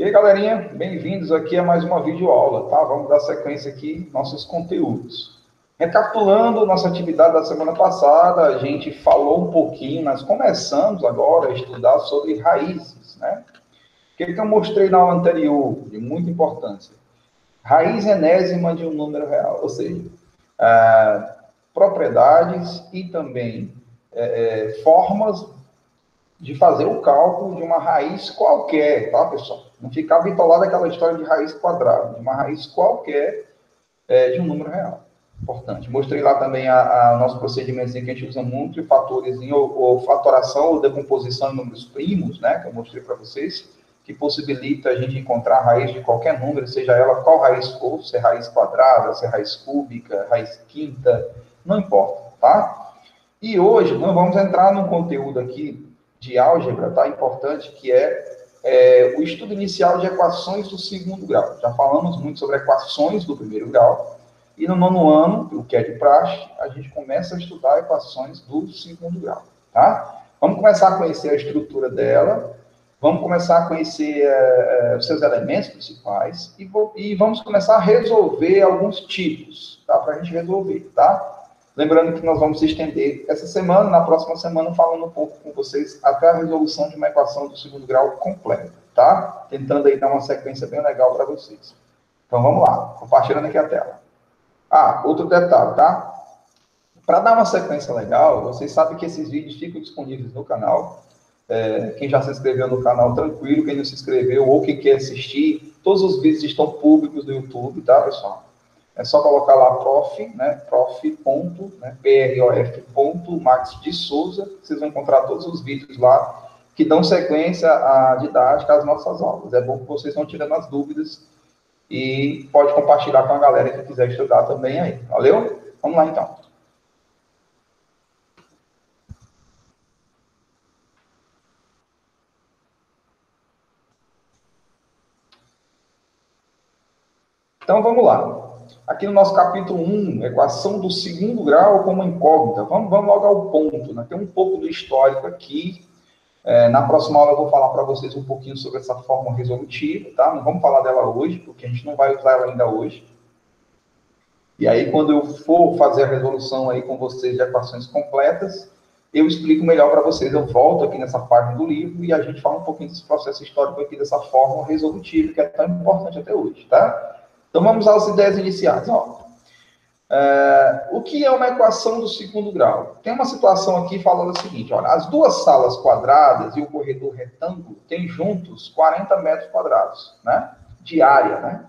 E aí, galerinha, bem-vindos aqui a mais uma videoaula, tá? Vamos dar sequência aqui nossos conteúdos. Recapitulando nossa atividade da semana passada, a gente falou um pouquinho, nós começamos agora a estudar sobre raízes, né? O que eu mostrei na aula anterior, de muita importância? Raiz enésima de um número real, ou seja, propriedades e também formas de fazer o cálculo de uma raiz qualquer, tá, pessoal? Não ficar bitolado aquela história de raiz quadrada, de uma raiz qualquer de um número real. Importante. Mostrei lá também o nosso procedimento que a gente usa muito, de fatores ou fatoração ou decomposição em números primos, né, que eu mostrei para vocês, que possibilita a gente encontrar a raiz de qualquer número, seja ela qual raiz for, se é raiz quadrada, se é raiz cúbica, raiz quinta, não importa, tá? E hoje nós vamos entrar num conteúdo aqui de álgebra, tá? Importante, que é o estudo inicial de equações do segundo grau. Já falamos muito sobre equações do primeiro grau, e no nono ano, o que é de praxe, a gente começa a estudar equações do segundo grau, tá? Vamos começar a conhecer a estrutura dela, vamos começar a conhecer os seus elementos principais, e vamos começar a resolver alguns tipos, tá? Para a gente resolver, tá? Lembrando que nós vamos se estender essa semana, na próxima semana, falando um pouco com vocês até a resolução de uma equação do segundo grau completa, tá? Tentando aí dar uma sequência bem legal para vocês. Então, vamos lá. Compartilhando aqui a tela. Outro detalhe, tá? Para dar uma sequência legal, vocês sabem que esses vídeos ficam disponíveis no canal. Quem já se inscreveu no canal, tranquilo. Quem não se inscreveu ou quem quer assistir, todos os vídeos estão públicos no YouTube, tá, pessoal? É só colocar lá prof, né, prof.max de Souza, vocês vão encontrar todos os vídeos lá que dão sequência à didática às nossas aulas. É bom que vocês vão tirando as dúvidas e pode compartilhar com a galera que quiser estudar também aí. Valeu? Vamos lá, então. Então, vamos lá. Aqui no nosso capítulo 1, equação do segundo grau como incógnita. Vamos logo ao ponto, né? Tem um pouco do histórico aqui. Na próxima aula eu vou falar para vocês um pouquinho sobre essa fórmula resolutiva, tá? Não vamos falar dela hoje, porque a gente não vai usar ela ainda hoje. E aí, quando eu for fazer a resolução aí com vocês de equações completas, eu explico melhor para vocês. Eu volto aqui nessa página do livro e a gente fala um pouquinho desse processo histórico aqui, dessa fórmula resolutiva, que é tão importante até hoje, tá? Então, vamos às ideias iniciais. O que é uma equação do segundo grau? Tem uma situação aqui falando o seguinte, olha, as duas salas quadradas e o corredor retângulo têm juntos 40 metros quadrados, né? De área, né?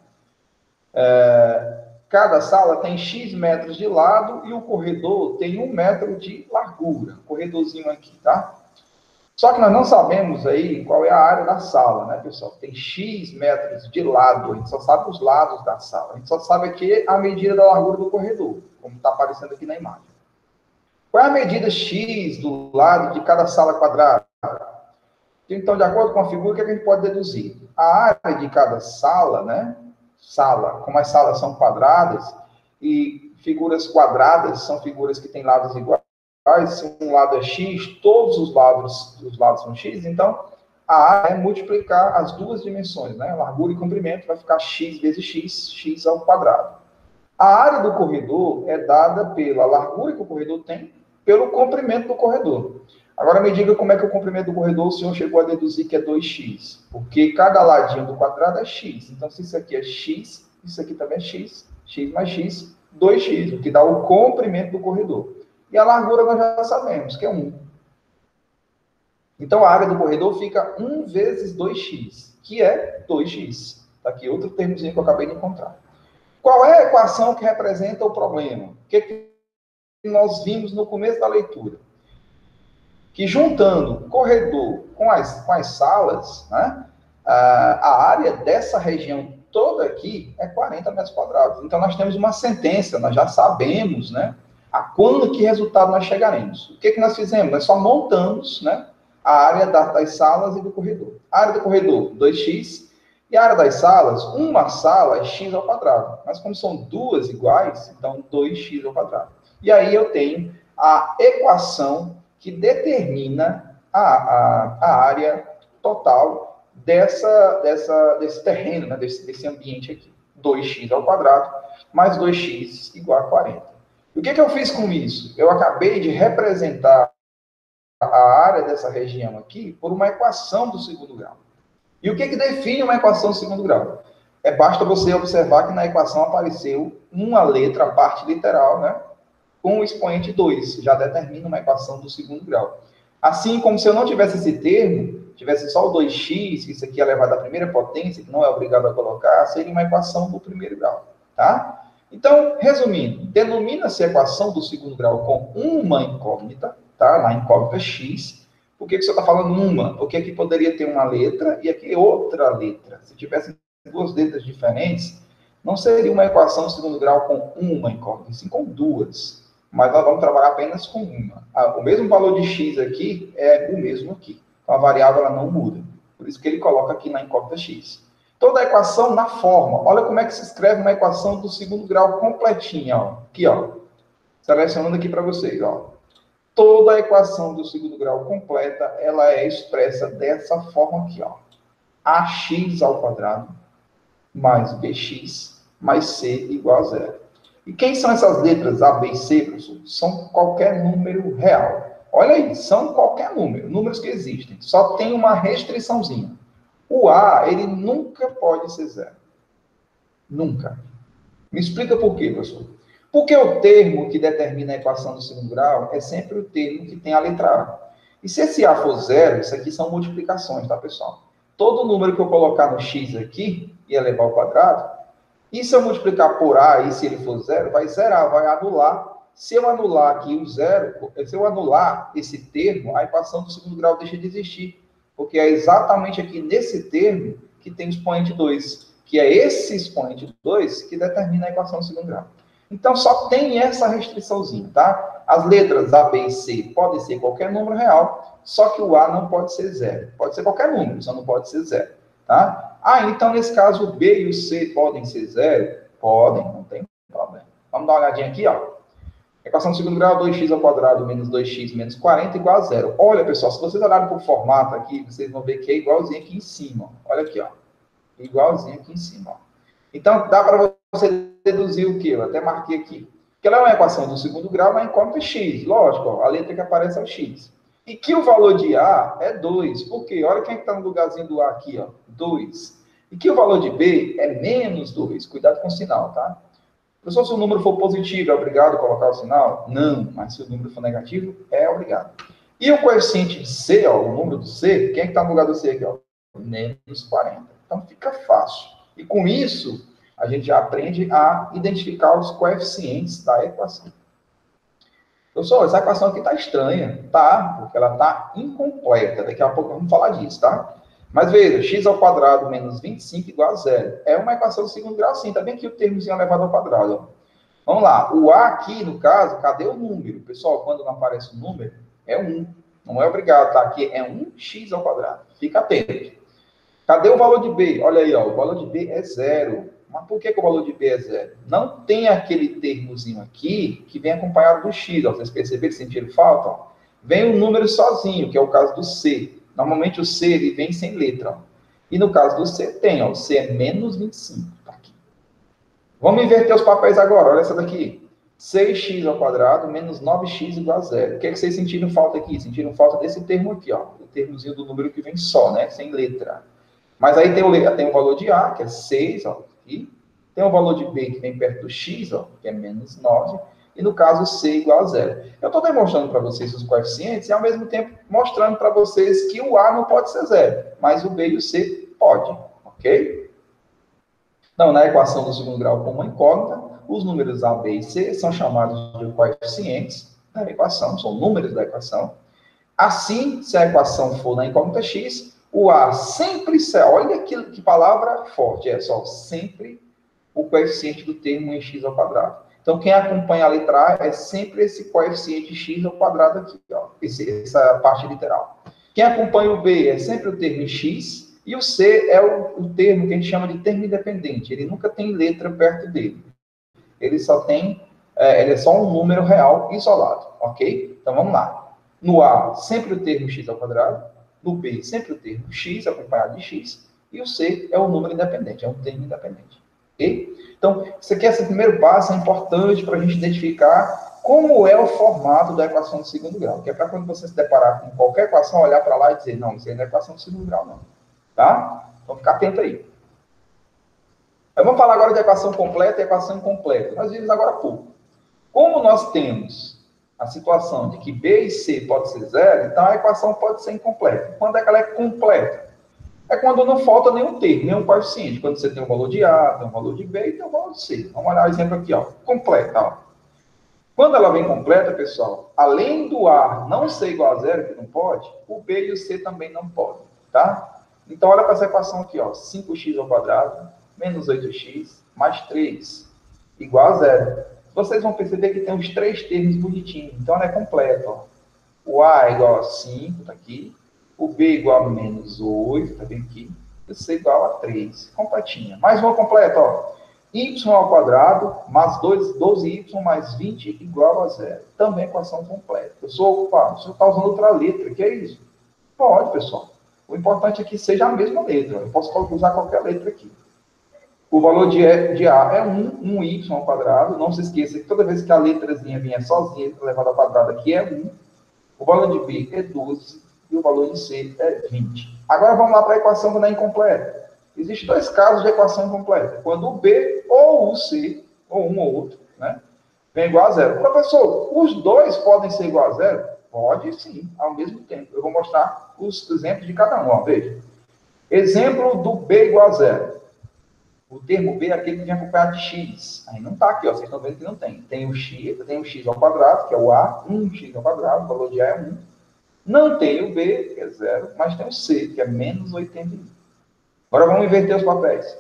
Cada sala tem X metros de lado e o corredor tem 1 metro de largura. Corredorzinho aqui, tá? Só que nós não sabemos aí qual é a área da sala, né, pessoal? Tem X metros de lado, a gente só sabe os lados da sala. A gente só sabe aqui a medida da largura do corredor, como está aparecendo aqui na imagem. Qual é a medida X do lado de cada sala quadrada? Então, de acordo com a figura, o que a gente pode deduzir? A área de cada sala, né? Sala, como as salas são quadradas, e figuras quadradas são figuras que têm lados iguais, se um lado é x, todos os lados são x, então a área é multiplicar as duas dimensões, né? Largura e comprimento vai ficar x vezes x, x ao quadrado. A área do corredor é dada pela largura que o corredor tem, pelo comprimento do corredor. Agora me diga como é que o comprimento do corredor o senhor chegou a deduzir que é 2x, porque cada ladinho do quadrado é x. Então, se isso aqui é x, isso aqui também é x, x mais x, 2x, o que dá o comprimento do corredor. E a largura nós já sabemos, que é 1. Então, a área do corredor fica 1 vezes 2x, que é 2x. Está aqui outro termozinho que eu acabei de encontrar. Qual é a equação que representa o problema? O que nós vimos no começo da leitura? Que juntando corredor com as salas, né, a área dessa região toda aqui é 40 metros quadrados. Então, nós temos uma sentença, nós já sabemos, né, a quando que resultado nós chegaremos. O que nós fizemos? Nós só montamos, né, a área das salas e do corredor. A área do corredor, 2x, e a área das salas, uma sala é x ao quadrado. Mas como são duas iguais, então 2x ao quadrado. E aí eu tenho a equação que determina a área total desse terreno, né, desse ambiente aqui. 2x ao quadrado mais 2x igual a 40. E o que eu fiz com isso? Eu acabei de representar a área dessa região aqui por uma equação do segundo grau. E o que define uma equação do segundo grau? Basta você observar que na equação apareceu uma letra, a parte literal, né, com o expoente 2, já determina uma equação do segundo grau. Assim como se eu não tivesse esse termo, tivesse só o 2x, que isso aqui é elevado à primeira potência, que não é obrigado a colocar, seria uma equação do primeiro grau, tá? Então, resumindo, denomina-se a equação do segundo grau com uma incógnita, tá? Na incógnita x. Por que você está falando uma? Porque aqui poderia ter uma letra e aqui outra letra. Se tivesse duas letras diferentes, não seria uma equação do segundo grau com uma incógnita, sim com duas. Mas nós vamos trabalhar apenas com uma. O mesmo valor de x aqui é o mesmo aqui. Então, a variável ela não muda. Por isso que ele coloca aqui na incógnita x. Toda a equação na forma. Olha como é que se escreve uma equação do segundo grau completinha. Ó. Aqui, ó. Selecionando aqui para vocês. Ó. Toda a equação do segundo grau completa, ela é expressa dessa forma aqui. Ó. Ax ao quadrado mais bx mais c igual a zero. E quem são essas letras A, B e C, professor? São qualquer número real. Olha aí, são qualquer número, números que existem. Só tem uma restriçãozinha. O A, ele nunca pode ser zero. Nunca. Me explica por quê, professor? Porque o termo que determina a equação do segundo grau é sempre o termo que tem a letra A. E se esse A for zero, isso aqui são multiplicações, tá, pessoal? Todo número que eu colocar no x aqui e elevar ao quadrado, e se eu multiplicar por A, e se ele for zero, vai zerar, vai anular. Se eu anular aqui o zero, se eu anular esse termo, a equação do segundo grau deixa de existir. Porque é exatamente aqui nesse termo que tem o expoente 2, que é esse expoente 2 que determina a equação do segundo grau. Então, só tem essa restriçãozinha, tá? As letras A, B e C podem ser qualquer número real, só que o A não pode ser zero. Pode ser qualquer número, só não pode ser zero, tá? Então, nesse caso, o B e o C podem ser zero? Podem, não tem problema. Vamos dar uma olhadinha aqui, ó. Equação do segundo grau, 2x ao quadrado menos 2x menos 40 igual a zero. Olha, pessoal, se vocês olharem para o formato aqui, vocês vão ver que é igualzinho aqui em cima. Ó. Olha aqui, ó. Igualzinho aqui em cima, ó. Então, dá para você deduzir o quê? Eu até marquei aqui. Que ela é uma equação do segundo grau na incógnita x. Lógico, ó, a letra que aparece é o x. E que o valor de A é 2. Por quê? Olha quem está no lugarzinho do A aqui, ó. 2. E que o valor de B é menos 2. Cuidado com o sinal, tá? Professor, se o número for positivo, é obrigado a colocar o sinal? Não, mas se o número for negativo, é obrigado. E o coeficiente de C, ó, o número do C, quem é que está no lugar do C aqui? Ó? Menos 40. Então, fica fácil. E com isso, a gente já aprende a identificar os coeficientes da equação. Professor, essa equação aqui está estranha. Tá, porque ela está incompleta. Daqui a pouco vamos falar disso, tá? Mas veja, x ao quadrado menos 25 igual a zero. É uma equação do segundo grau, sim. Tá bem aqui o termozinho elevado ao quadrado. Ó. Vamos lá. O A aqui, no caso, cadê o número? Pessoal, quando não aparece o número, é 1. Não é obrigado, tá? Aqui é 1x ao quadrado. Fica atento. Cadê o valor de B? Olha aí, ó. O valor de B é zero. Mas por que o valor de B é zero? Não tem aquele termozinho aqui que vem acompanhado do x. Ó. Vocês perceberam, sentiram falta? Ó. Vem um número sozinho, que é o caso do C. Normalmente o C ele vem sem letra. Ó. E no caso do C tem, ó, o C é menos 25. Tá aqui. Vamos inverter os papéis agora. Olha essa daqui. 6x ao quadrado menos 9x igual a zero. O que é que vocês sentiram falta aqui? Sentiram falta desse termo aqui, ó. O termozinho do número que vem só, né? Sem letra. Mas aí tem o valor de A, que é 6, ó. Aqui. Tem o valor de B, que vem perto do x, ó, que é menos 9. E no caso, C igual a zero. Eu estou demonstrando para vocês os coeficientes e, ao mesmo tempo, mostrando para vocês que o A não pode ser zero, mas o B e o C pode, ok? Então, na equação do segundo grau com uma incógnita, os números A, B e C são chamados de coeficientes da equação, são números da equação. Assim, se a equação for na incógnita x, o A sempre será, olha que palavra forte, é só sempre o coeficiente do termo em x ao quadrado. Então, quem acompanha a letra A é sempre esse coeficiente x ao quadrado aqui, ó, essa parte literal. Quem acompanha o B é sempre o termo em x, e o C é o termo que a gente chama de termo independente. Ele nunca tem letra perto dele. Ele só tem, ele é só um número real isolado, ok? Então, vamos lá. No A, sempre o termo x ao quadrado. No B, sempre o termo x acompanhado de x, e o C é o número independente, é um termo independente. Ok? Então, isso aqui, esse primeiro passo é importante para a gente identificar como é o formato da equação de segundo grau, que é para quando você se deparar com qualquer equação, olhar para lá e dizer, não, isso aí não é equação de segundo grau, não. Tá? Então, fica atento aí. Mas vamos falar agora de equação completa e equação incompleta. Nós vimos agora há pouco. Como nós temos a situação de que B e C pode ser zero, então a equação pode ser incompleta. Quando é que ela é completa? É quando não falta nenhum termo, nenhum coeficiente. Quando você tem um valor de A, tem um valor de B e tem um valor de C. Vamos olhar o exemplo aqui, ó. Completa, ó. Quando ela vem completa, pessoal, além do A não ser igual a zero, que não pode, o B e o C também não podem, tá? Então, olha para essa equação aqui, ó. 5x ao quadrado menos 8x mais 3 igual a zero. Vocês vão perceber que tem os três termos bonitinhos. Então, ela é completa, ó. O A é igual a 5, tá aqui. O B igual a menos 8, tá bem aqui. E o C igual a 3. Completinha. Mais uma completa, ó. Y ao quadrado mais 12y mais 20 igual a zero. Também equação completa. Eu sou ocupado. O senhor está usando outra letra. Que é isso? Pode, pessoal. O importante é que seja a mesma letra. Eu posso usar qualquer letra aqui. O valor de A é 1y ao quadrado. Não se esqueça que toda vez que a letrazinha vier sozinha, elevada ao quadrado aqui é 1. O valor de B é 12 e o valor de C é 20. Agora vamos lá para a equação quando é incompleta. Existem dois casos de equação incompleta. Quando o B ou o C, ou um ou outro, né, vem igual a zero. Professor, os dois podem ser igual a zero? Pode sim, ao mesmo tempo. Eu vou mostrar os exemplos de cada um. Ó, veja. Exemplo do B igual a zero. O termo B é aquele que vem acompanhado de x. Aí não está aqui, ó, vocês estão vendo que não tem. Tem o x ao quadrado, que é o A, 1x ao quadrado, o valor de A é 1. Não tem o B, que é 0, mas tem o C, que é menos 81. Agora vamos inverter os papéis.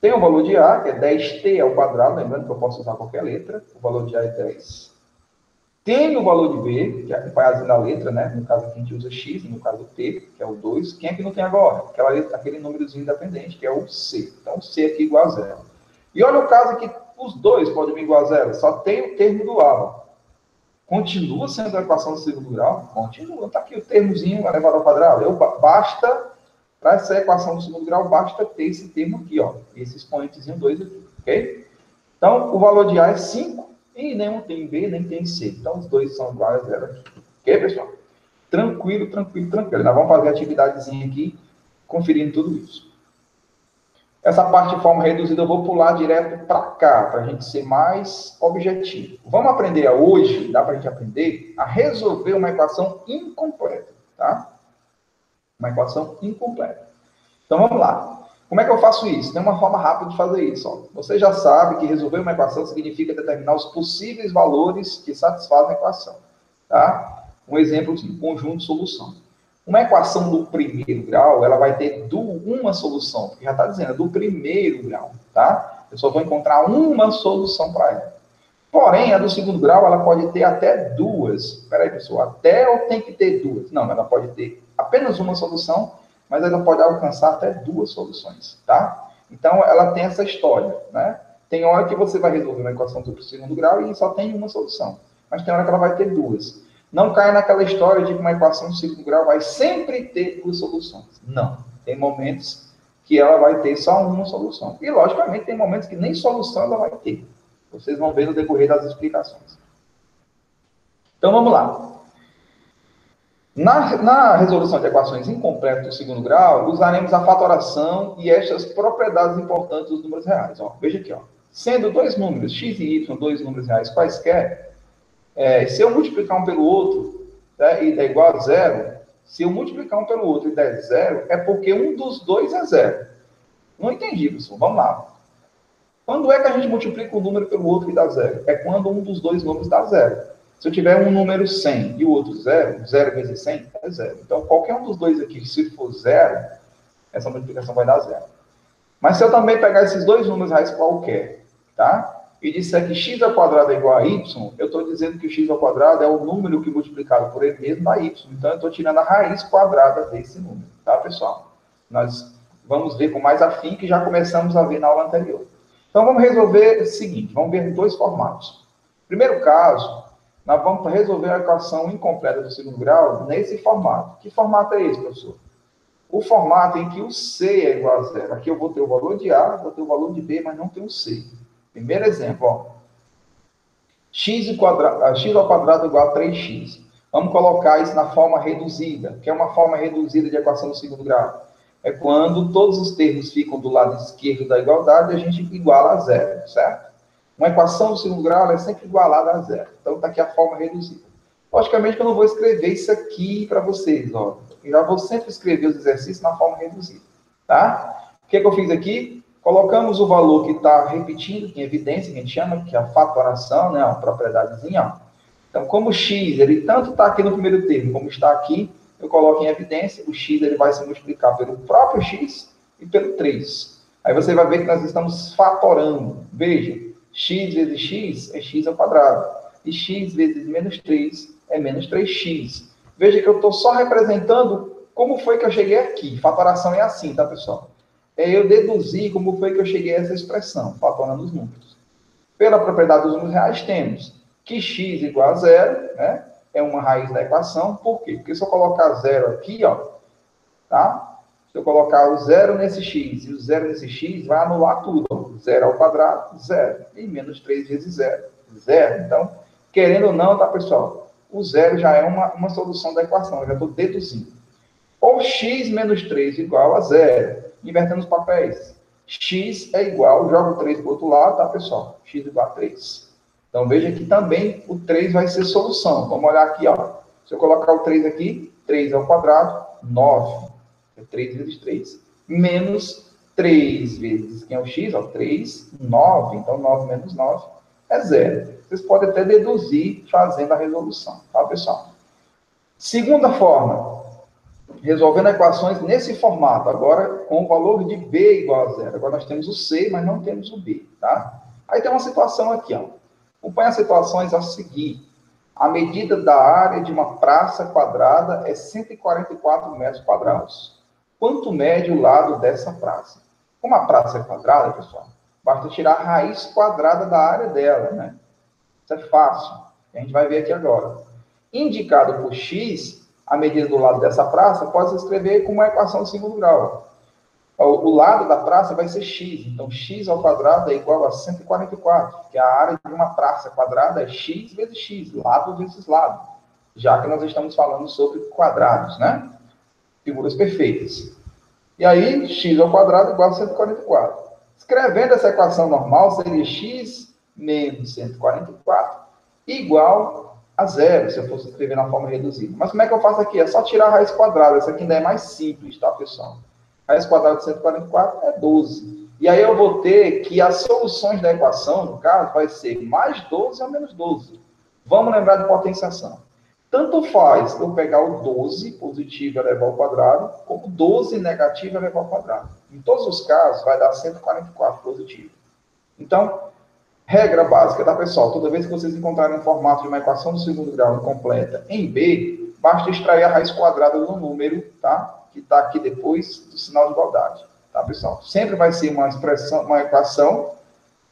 Tem o valor de A, que é 10t ao quadrado, lembrando que eu posso usar qualquer letra. O valor de A é 10. Tem o valor de B, que é acompanhado na letra, né? No caso aqui a gente usa x, no caso T, que é o 2. Quem é que não tem agora? Aquele númerozinho independente, que é o C. Então, o C aqui igual a 0. E olha o caso aqui, os dois podem vir igual a 0. Só tem o termo do A. Ó. Continua sendo a equação do segundo grau? Continua. Está aqui o termozinho elevado ao quadrado. Basta, para essa equação do segundo grau, basta ter esse termo aqui, ó. Esse expoentezinho 2 aqui, ok? Então, o valor de A é 5 e nem tem B, nem tem C. Então, os dois são iguais a 0 aqui. Ok, pessoal? Tranquilo, tranquilo, tranquilo. Nós vamos fazer a atividadezinha aqui, conferindo tudo isso. Essa parte de forma reduzida eu vou pular direto para cá, para a gente ser mais objetivo. Vamos aprender hoje, dá para a gente aprender, a resolver uma equação incompleta, tá? Uma equação incompleta. Então, vamos lá. Como é que eu faço isso? Tem uma forma rápida de fazer isso. Ó. Você já sabe que resolver uma equação significa determinar os possíveis valores que satisfazem a equação, tá? Um exemplo, assim, conjunto de solução. Uma equação do primeiro grau, ela vai ter uma solução, porque já está dizendo, é do primeiro grau, tá? Eu só vou encontrar uma solução para ela. Porém, a do segundo grau, ela pode ter até duas. Espera aí, pessoal, até ou tem que ter duas? Não, ela pode ter apenas uma solução, mas ela pode alcançar até duas soluções, tá? Então, ela tem essa história, né? Tem hora que você vai resolver uma equação do segundo grau e só tem uma solução. Mas tem hora que ela vai ter duas. Não caia naquela história de que uma equação de segundo grau vai sempre ter duas soluções. Não. Tem momentos que ela vai ter só uma solução. E, logicamente, tem momentos que nem solução ela vai ter. Vocês vão ver no decorrer das explicações. Então, vamos lá. Na resolução de equações incompletas do segundo grau, usaremos a fatoração e estas propriedades importantes dos números reais. Ó, veja aqui, ó. Sendo dois números, x e y, dois números reais quaisquer, se eu multiplicar um pelo outro, né, e der igual a zero, se eu multiplicar um pelo outro e der zero, é porque um dos dois é zero. Não entendi, pessoal. Vamos lá. Quando é que a gente multiplica um número pelo outro e dá zero? É quando um dos dois números dá zero. Se eu tiver um número 100 e o outro zero, 0 vezes 100 é zero. Então, qualquer um dos dois aqui, se for zero, essa multiplicação vai dar zero. Mas se eu também pegar esses dois números reais qualquer, tá? E disser que x ao quadrado é igual a y, eu estou dizendo que o x ao quadrado é o número que multiplicado por ele mesmo dá y. Então, eu estou tirando a raiz quadrada desse número, tá, pessoal? Nós vamos ver com mais afinco que já começamos a ver na aula anterior. Então, vamos resolver o seguinte, vamos ver dois formatos. Primeiro caso, nós vamos resolver a equação incompleta do segundo grau nesse formato. Que formato é esse, professor? O formato em que o C é igual a zero. Aqui eu vou ter o valor de A, vou ter o valor de B, mas não tem o C. Primeiro exemplo, ó. X ao quadrado igual a 3x. Vamos colocar isso na forma reduzida, que é uma forma reduzida de equação do segundo grau. É quando todos os termos ficam do lado esquerdo da igualdade e a gente iguala a zero, certo? Uma equação do segundo grau é sempre igualada a zero. Então, está aqui a forma reduzida. Logicamente que eu não vou escrever isso aqui para vocês, ó. Eu já vou sempre escrever os exercícios na forma reduzida, tá? O que eu fiz aqui? Colocamos o valor que está repetindo, em evidência, que a gente chama, que é a fatoração, né? Uma propriedadezinha, ó. Então, como o x, ele tanto está aqui no primeiro termo, como está aqui, eu coloco em evidência, o x ele vai se multiplicar pelo próprio x e pelo 3. Aí você vai ver que nós estamos fatorando. Veja, x vezes x é x ao quadrado. E x vezes menos 3 é menos 3x. Veja que eu estou só representando como foi que eu cheguei aqui. Fatoração é assim, tá, pessoal? É eu deduzir como foi que eu cheguei a essa expressão, fatorando os números. Pela propriedade dos números reais, temos que x igual a zero, né? É uma raiz da equação. Por quê? Porque se eu colocar zero aqui, ó, tá? Se eu colocar o zero nesse x e o zero nesse x, vai anular tudo. Ó. Zero ao quadrado, zero. E menos 3 vezes zero. Zero. Então, querendo ou não, tá, pessoal? O zero já é uma solução da equação. Eu já estou deduzindo. Ou x menos 3 igual a zero. Invertendo os papéis. X é igual, joga o 3 para o outro lado, tá, pessoal? X igual a 3. Então, veja que também o 3 vai ser solução. Vamos olhar aqui, ó. Se eu colocar o 3 aqui, 3 ao quadrado, 9. É 3 vezes 3. Menos 3 vezes, quem é o x? Ó, 3, 9. Então, 9 menos 9 é 0. Vocês podem até deduzir fazendo a resolução, tá, pessoal? Segunda forma, resolvendo equações nesse formato, agora com o valor de B igual a 0. Agora nós temos o C, mas não temos o B, tá? Aí tem uma situação aqui, ó. Acompanhe as situações a seguir. A medida da área de uma praça quadrada é 144 metros quadrados. Quanto mede o lado dessa praça? Como a praça é quadrada, pessoal, basta tirar a raiz quadrada da área dela, né? Isso é fácil. A gente vai ver aqui agora. Indicado por x, a medida do lado dessa praça pode se escrever como uma equação de segundo grau. O lado da praça vai ser x. Então, x ao quadrado é igual a 144, que a área de uma praça quadrada é x vezes x, lado vezes lado. Já que nós estamos falando sobre quadrados, né? Figuras perfeitas. E aí, x ao quadrado é igual a 144. Escrevendo essa equação normal, seria x menos 144 igual a zero, se eu fosse escrever na forma reduzida. Mas como é que eu faço aqui? É só tirar a raiz quadrada. Essa aqui ainda é mais simples, tá, pessoal? Raiz quadrada de 144 é 12. E aí eu vou ter que as soluções da equação, no caso, vai ser mais 12 ou menos 12. Vamos lembrar de potenciação. Tanto faz eu pegar o 12 positivo e elevar ao quadrado, como 12 negativo e elevar ao quadrado. Em todos os casos, vai dar 144 positivo. Então, regra básica, tá, pessoal? Toda vez que vocês encontrarem um formato de uma equação do segundo grau incompleta em B, basta extrair a raiz quadrada do número, tá? Que está aqui depois do sinal de igualdade, tá, pessoal? Sempre vai ser uma expressão, uma equação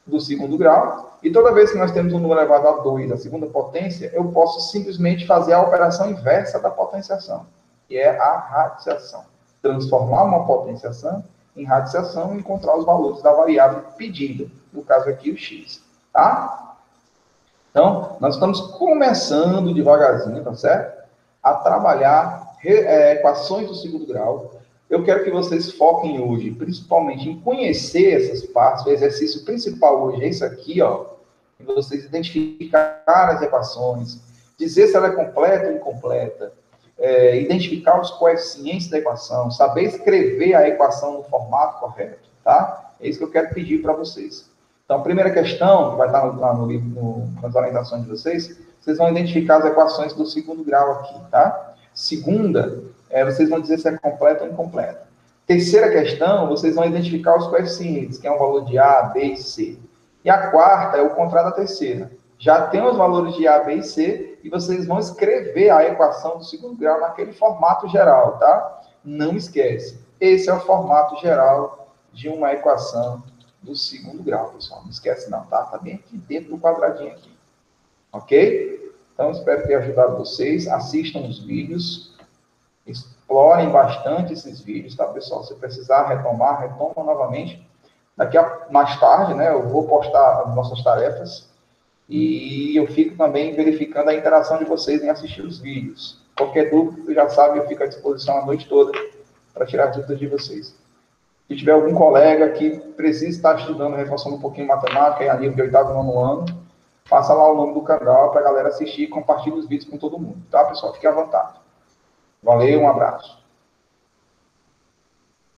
do segundo grau, e toda vez que nós temos um número elevado a 2, a segunda potência, eu posso simplesmente fazer a operação inversa da potenciação, que é a radiciação. Transformar uma potenciação em radiciação e encontrar os valores da variável pedida, no caso aqui o x, tá? Então, nós estamos começando devagarzinho, tá certo? A trabalhar equações do segundo grau. Eu quero que vocês foquem hoje, principalmente, em conhecer essas partes. O exercício principal hoje é isso aqui, ó. Vocês identificar as equações, dizer se ela é completa ou incompleta, identificar os coeficientes da equação, saber escrever a equação no formato correto, tá? É isso que eu quero pedir para vocês. Então, a primeira questão, que vai estar lá no livro, nas orientações de vocês, vocês vão identificar as equações do segundo grau aqui, tá? Segunda, vocês vão dizer se é completa ou incompleta. Terceira questão, vocês vão identificar os coeficientes, que é o valor de A, B e C. E a quarta é o contrário da terceira. Já tem os valores de A, B e C, e vocês vão escrever a equação do segundo grau naquele formato geral, tá? Não esquece. Esse é o formato geral de uma equação do segundo grau, pessoal. Não esquece não, tá? Tá bem aqui dentro do quadradinho aqui. Ok? Então, espero ter ajudado vocês. Assistam os vídeos, explorem bastante esses vídeos, tá, pessoal? Se precisar retomar, retoma novamente. Daqui a mais tarde, né, eu vou postar as nossas tarefas e eu fico também verificando a interação de vocês em assistir os vídeos. Qualquer dúvida, já sabe, eu fico à disposição a noite toda para tirar dúvidas de vocês. Se tiver algum colega que precisa estar estudando, reforçando um pouquinho matemática, em nível de oitavo e nono ano, faça lá o nome do canal para a galera assistir e compartilhe os vídeos com todo mundo, tá, pessoal? Fique à vontade. Valeu, um abraço.